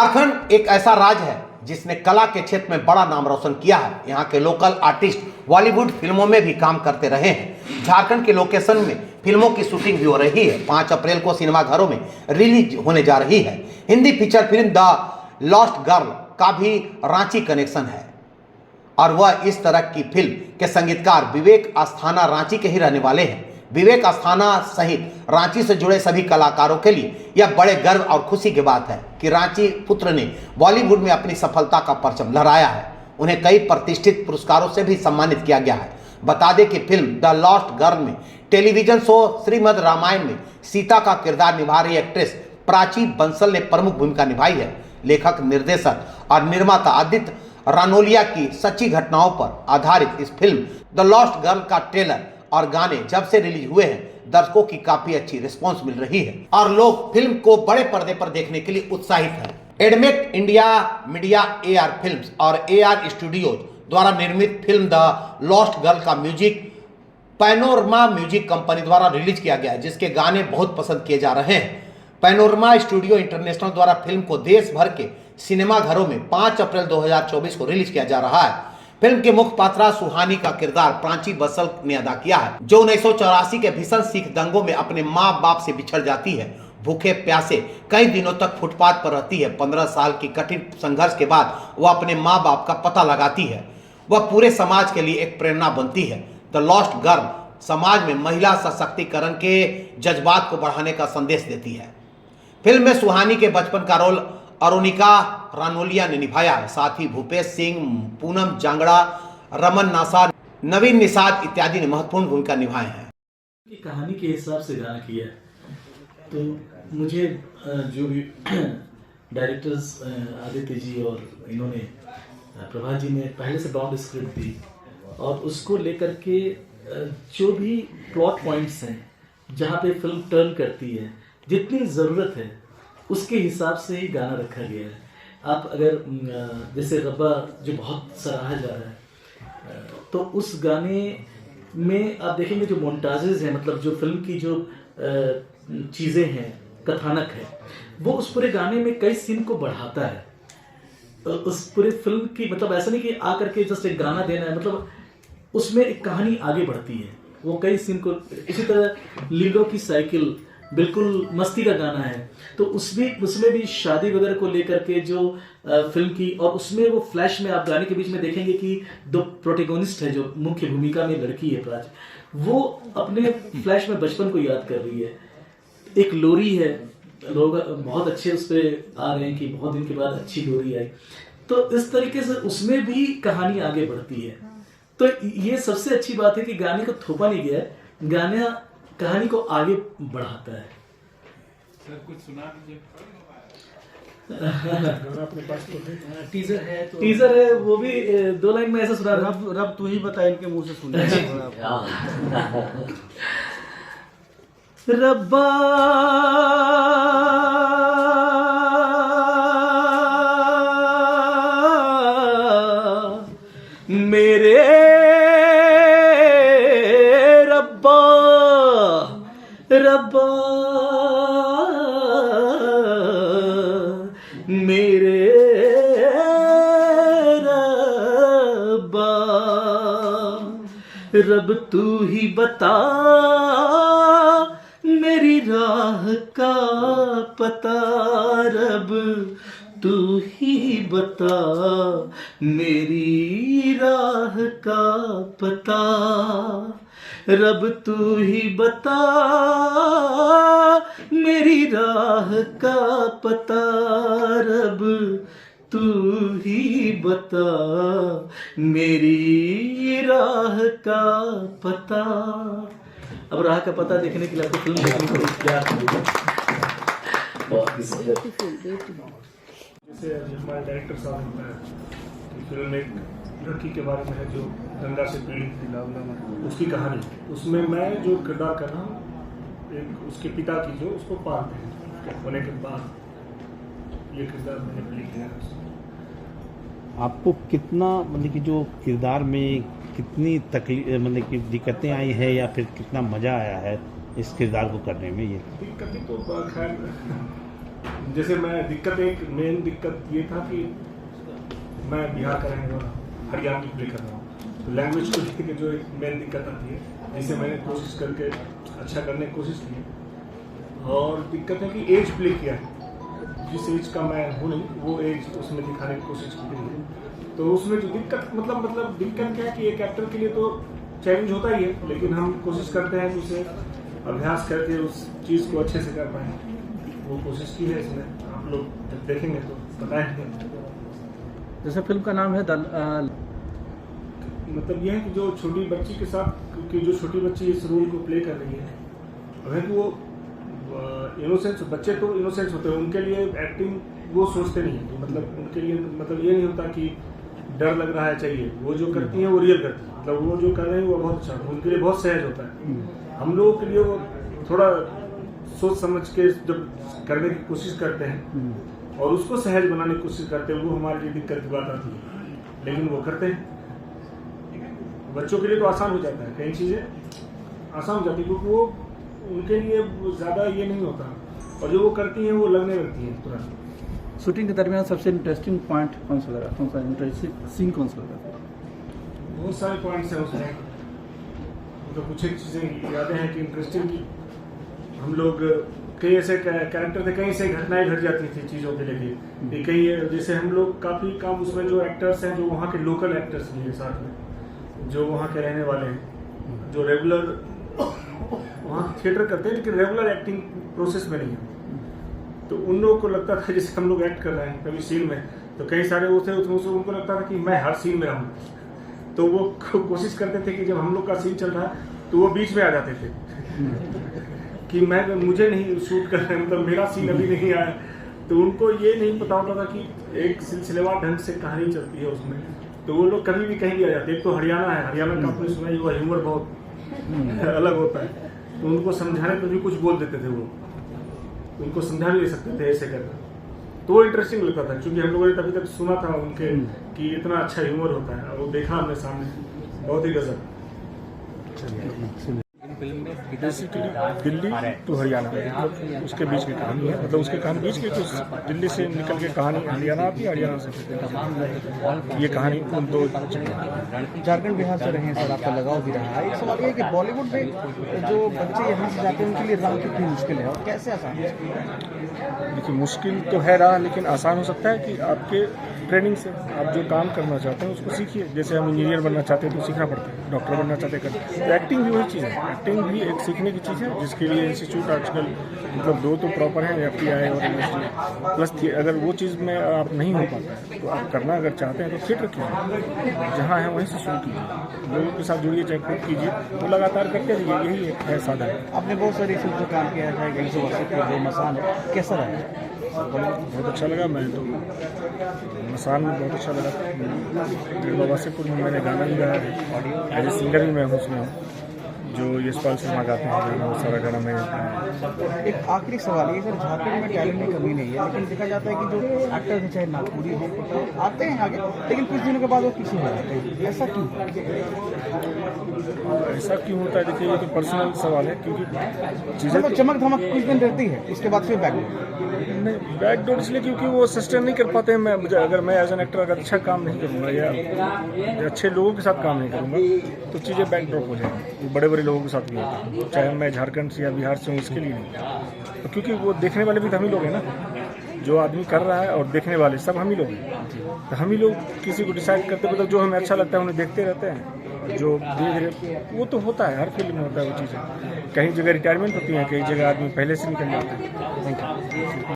झारखंड एक ऐसा राज्य है जिसने कला के क्षेत्र में बड़ा नाम रोशन किया है। यहाँ के लोकल आर्टिस्ट बॉलीवुड फिल्मों में भी काम करते रहे हैं। झारखंड के लोकेशन में फिल्मों की शूटिंग भी हो रही है। 5 अप्रैल को सिनेमाघरों में रिलीज होने जा रही है। Hindi feature film the lost girl का भी रांची कनेक्शन है और वह इस तरह की फिल्म के संगीतकार विवेक अस्थाना रांची के ही रहने वाले हैं। विवेक अस्थाना सहित रांची से जुड़े सभी कलाकारों के लिए यह बड़े गर्व और खुशी की बात है कि रांची पुत्र ने बॉलीवुड में अपनी सफलता का परचम लहराया है। उन्हें कई प्रतिष्ठित पुरस्कारों से भी सम्मानित किया गया है। बता दें कि फिल्म द लॉस्ट गर्ल में टेलीविजन शो श्रीमद् रामायण में सीता का किरदार निभा रही एक्ट्रेस प्राची बंसल ने प्रमुख भूमिका निभाई है। लेखक, निर्देशक और निर्माता आदित्य रानोलिया की सच्ची घटनाओं पर आधारित इस फिल्म द लॉस्ट गर्ल का ट्रेलर और गाने जब से रिलीज हुए हैं, दर्शकों की काफी अच्छी रिस्पांस मिल रही है और लोग फिल्म को बड़े पर्दे पर देखने के लिए उत्साहित हैं। एडमेक इंडिया मीडिया, AR फिल्म्स और AR स्टूडियोज द्वारा निर्मित फिल्म द लॉस्ट गर्ल का म्यूजिक पैनोरमा म्यूजिक कंपनी द्वारा रिलीज किया गया है, जिसके गाने बहुत पसंद किए जा रहे हैं। पैनोरमा स्टूडियो इंटरनेशनल द्वारा फिल्म को देश भर के सिनेमाघरों में 5 अप्रैल 2024 को रिलीज किया जा रहा है। फिल्म के मुख्य पात्रा सुहानी का किरदार प्राची बंसल ने अदा किया है, जो 1984 के भीषण सिख दंगों में अपने माँ बाप से बिछड़ जाती है। भूखे प्यासे कई दिनों तक फुटपाथ पर रहती है। 15 साल की कठिन संघर्ष के बाद वह अपने माँ बाप का पता लगाती है। वह पूरे समाज के लिए एक प्रेरणा बनती है। द लॉस्ट गर्ल समाज में महिला सशक्तिकरण के जज्बात को बढ़ाने का संदेश देती है। फिल्म में सुहानी के बचपन का रोल अरुणिका रानोलिया ने निभाया है। साथ ही भूपेश सिंह, पूनम जांगड़ा, रमन नासा, नवीन निषाद इत्यादि ने महत्वपूर्ण भूमिका निभाए हैं। कहानी के हिसाब से गाना किया तो मुझे जो भी डायरेक्टर्स आदित्य जी और इन्होंने प्रभा जी ने पहले से बाउंड स्क्रिप्ट दी और उसको लेकर के जो भी प्लॉट पॉइंट्स हैं जहाँ पे फिल्म टर्न करती है, जितनी ज़रूरत है उसके हिसाब से ही गाना रखा गया है। आप अगर जैसे रब्बा जो बहुत सराहा जा रहा है, तो उस गाने में आप देखेंगे जो मोन्टाजेस हैं, मतलब जो फिल्म की जो चीज़ें हैं, कथानक है, वो उस पूरे गाने में कई सीन को बढ़ाता है। उस पूरे फिल्म की मतलब ऐसा नहीं कि आकर के जस्ट एक गाना देना है, मतलब उसमें एक कहानी आगे बढ़ती है। वो कई सीन को, इसी तरह लीलो की साइकिल बिल्कुल मस्ती का गाना है, तो उसमें भी शादी वगैरह को लेकर के जो फिल्म की, और उसमें वो फ्लैश में आप गाने के बीच में देखेंगे कि 2 प्रोटेगोनिस्ट है, जो मुख्य भूमिका में लड़की है प्राच, वो अपने फ्लैश में बचपन को याद कर रही है। एक लोरी है, लोग बहुत अच्छे उस पर आ रहे हैं कि बहुत दिन के बाद अच्छी लोरी आई, तो इस तरीके से उसमें भी कहानी आगे बढ़ती है। तो ये सबसे अच्छी बात है कि गाने को थोपा नहीं गया है, गाना कहानी को आगे बढ़ाता है। सर कुछ सुना दीजिए। अपने पास तो टीजर है, टीजर है, वो भी 2 लाइन में ऐसा सुना। रब तू ही बता, इनके मुंह से सुन रब्बा मेरे रब्बा रब्बा मेरे रब्बा, रब तू ही बता मेरी राह का पता, रब तू ही बता मेरी राह का पता, रब तू ही बता मेरी राह का पता, रब तू ही बता मेरी राह का पता। अब राह का पता देखने के लिए आपको फिल्म देखने को क्या जैसे हमारे डायरेक्टर साहब ने बताया, फिल्म एक लड़की के बारे में है जो गंगा से पीड़ित थी, उसकी कहानी। उसमें मैं जो किरदार कर रहा हूँ, एक उसके पिता की जो उसको पालते हैं होने के बाद, ये किरदार मैंने प्ले किया है। आपको कितना मतलब कि जो किरदार में कितनी तकलीफ मतलब कि दिक्कतें आई है या फिर कितना मज़ा आया है इस किरदार को करने में? ये दिक्कतें तो खैर जैसे मैं एक मेन दिक्कत ये था कि मैं बिहार का रहने वाला हूँ, हरियाणा में प्ले कर रहा हूँ, तो लैंग्वेज को लेकर के जो एक मेन दिक्कत आती है, जिसे मैंने कोशिश करके अच्छा करने की कोशिश की है। और दिक्कत है कि एज प्ले किया है, जिस एज का मैं हूँ नहीं, वो एज उसमें दिखाने की कोशिश की गई है। तो उसमें जो दिक्कत मतलब दिक्कत क्या है कि एक एक्टर के लिए तो चैलेंज होता ही है, लेकिन हम कोशिश करते हैं कि उसे अभ्यास करके उस चीज़ को अच्छे से कर पाएँ। वो कोशिश की है इसमें, आप लोग जब देखेंगे तो बताएंगे। जैसे फिल्म का नाम है मतलब यह है कि जो छोटी बच्ची के साथ, क्योंकि जो छोटी बच्ची इस रोल को प्ले कर रही है, अगर वो इनोसेंस, बच्चे तो इनोसेंस होते हैं, उनके लिए एक्टिंग वो सोचते नहीं है, मतलब उनके लिए मतलब ये नहीं होता कि डर लग रहा है चाहिए, वो जो करती हैं वो रियल करती है, मतलब वो जो कर रहे हैं वो बहुत अच्छा, उनके लिए बहुत सहज होता है। हम लोगों के लिए वो थोड़ा सोच समझ के जब करने की कोशिश करते हैं और उसको सहज बनाने की कोशिश करते हैं, वो हमारे लिए दिक्कत की बात आती है, लेकिन वो करते हैं। बच्चों के लिए तो आसान हो जाता है, कई चीज़ें आसान हो जाती है, क्योंकि वो उनके लिए ज़्यादा ये नहीं होता, और जो वो करती हैं वो लगने लगती हैं तुरंत। शूटिंग के दरमियान सबसे इंटरेस्टिंग पॉइंट कौन सा लगा, कौन सा इंटरेस्टिंग सीन कौन सा लगा? बहुत सारे पॉइंट्स हैं उसमें, तो कुछ एक चीज़ें यादें हैं कि इंटरेस्टिंग की हम लोग कई ऐसे कैरेक्टर थे, कहीं से घटनाएं घट जाती थी चीज़ों के लेके, कई जैसे हम लोग काफ़ी काम उसमें जो एक्टर्स हैं, जो वहाँ के लोकल एक्टर्स भी हैं साथ में, जो वहाँ के रहने वाले हैं, जो रेगुलर वहाँ थिएटर करते हैं लेकिन रेगुलर एक्टिंग प्रोसेस में नहीं है, तो उन लोगों को लगता था जैसे हम लोग एक्ट कर रहे हैं कभी सीन में, तो कई सारे वो थे उनको लगता था कि मैं हर सीन में रहूँ, तो वो कोशिश करते थे कि जब हम लोग का सीन चल रहा है तो वो बीच में आ जाते थे कि मुझे नहीं शूट कर रहे, मतलब मेरा सीन अभी नहीं आया, तो उनको ये नहीं पता होता था कि एक सिलसिलेवार ढंग से कहानी चलती है उसमें, तो वो लोग कभी भी कहीं भी आ जाते। एक तो हरियाणा है, हरियाणा का आपने सुना ही हुआ, ह्यूमर बहुत अलग होता है, तो उनको समझाने पर भी कुछ बोल देते थे, वो उनको समझा भी नहीं सकते थे ऐसे करके, तो वो इंटरेस्टिंग लगता था, क्योंकि हम लोगों ने तभी तक सुना था उनके कि इतना अच्छा ह्यूमर होता है, और वो देखा हमने सामने, बहुत ही गजब। बेसिकली दिल्ली टू हरियाणा, मतलब उसके बीच की कहानी है, मतलब उसके कहानी बीच की, तो दिल्ली से निकल के कहानी हरियाणा आती है, हरियाणा से ये कहानी उन दो। झारखंड बिहार से रहे हैं सर, आपका लगाव भी रहा है। एक सवाल ये है कि बॉलीवुड में जो बच्चे यहाँ से जाते हैं उनके लिए राह कितनी मुश्किल है और कैसे आसान है? देखिए मुश्किल तो है रहा, लेकिन आसान हो सकता है कि आपके ट्रेनिंग से आप जो काम करना चाहते हैं उसको सीखिए। जैसे हम इंजीनियर बनना चाहते हैं तो सीखना पड़ता है, डॉक्टर बनना चाहते हैं तो एक्टिंग भी वही चीज़ है, एक्टिंग भी एक सीखने की चीज़ है, जिसके लिए इंस्टीट्यूट आजकल मतलब दो तो प्रॉपर है, FTI और MST प्लस अगर वो चीज़ में आप नहीं हो पाता है तो आप करना अगर चाहते हैं तो फिट रखिए, जहाँ है वहीं से शुरू कीजिए, लोगों के साथ जुड़िए, चाहे खुद कीजिए, तो लगातार करते रहिए, यही एक है साधन। आपने बहुत सारी फिल्म से काम किया है, गई जो मसान है, कैसा रहा? बहुत अच्छा लगा, मैं तो मसान में बहुत अच्छा लगा। बाबा सेपुर में मैंने गाना भी गाया है, एज ए सिंगर भी मैं उसमें हूँ, जो यशपाल शर्मा गाते हैं गाना, वो सारा गाना मैं। एक आखिरी सवाल है सर, झारखंड में टैलेंट की कमी नहीं है, लेकिन देखा जाता है कि जो एक्टर्स हैं चाहे नागपुरी हो तो आते हैं आगे, लेकिन कुछ दिनों के बाद वो पीछे हो जाते हैं, ऐसा क्यों? ऐसा क्यों होता है? देखिए ये तो पर्सनल सवाल है, क्योंकि चीज़ें मतलब चमक धमक कुछ दिन रहती है, इसके बाद फिर बैकडोर इसलिए क्योंकि वो सस्टेन नहीं कर पाते हैं। अगर मैं एज एन एक्टर अगर अच्छा काम नहीं करूँगा या अच्छे लोगों के साथ काम नहीं करूँगा तो चीज़ें बैकडोर हो जाएंगी। बड़े बड़े लोगों के साथ भी होता है, चाहे मैं झारखंड से या बिहार से हूँ, इसके लिए नहीं, तो क्योंकि वो देखने वाले भी तो हम ही लोग हैं ना, जो आदमी कर रहा है और देखने वाले सब हम ही लोग हैं, तो हम ही लोग किसी को डिसाइड करते, मतलब जो हमें अच्छा लगता है उन्हें देखते रहते हैं, जो धीरे धीरे वो तो होता है, हर फील्ड में होता है वो चीज़ें। कहीं जगह रिटायरमेंट होती है, कई जगह आदमी पहले से निकल जाता है।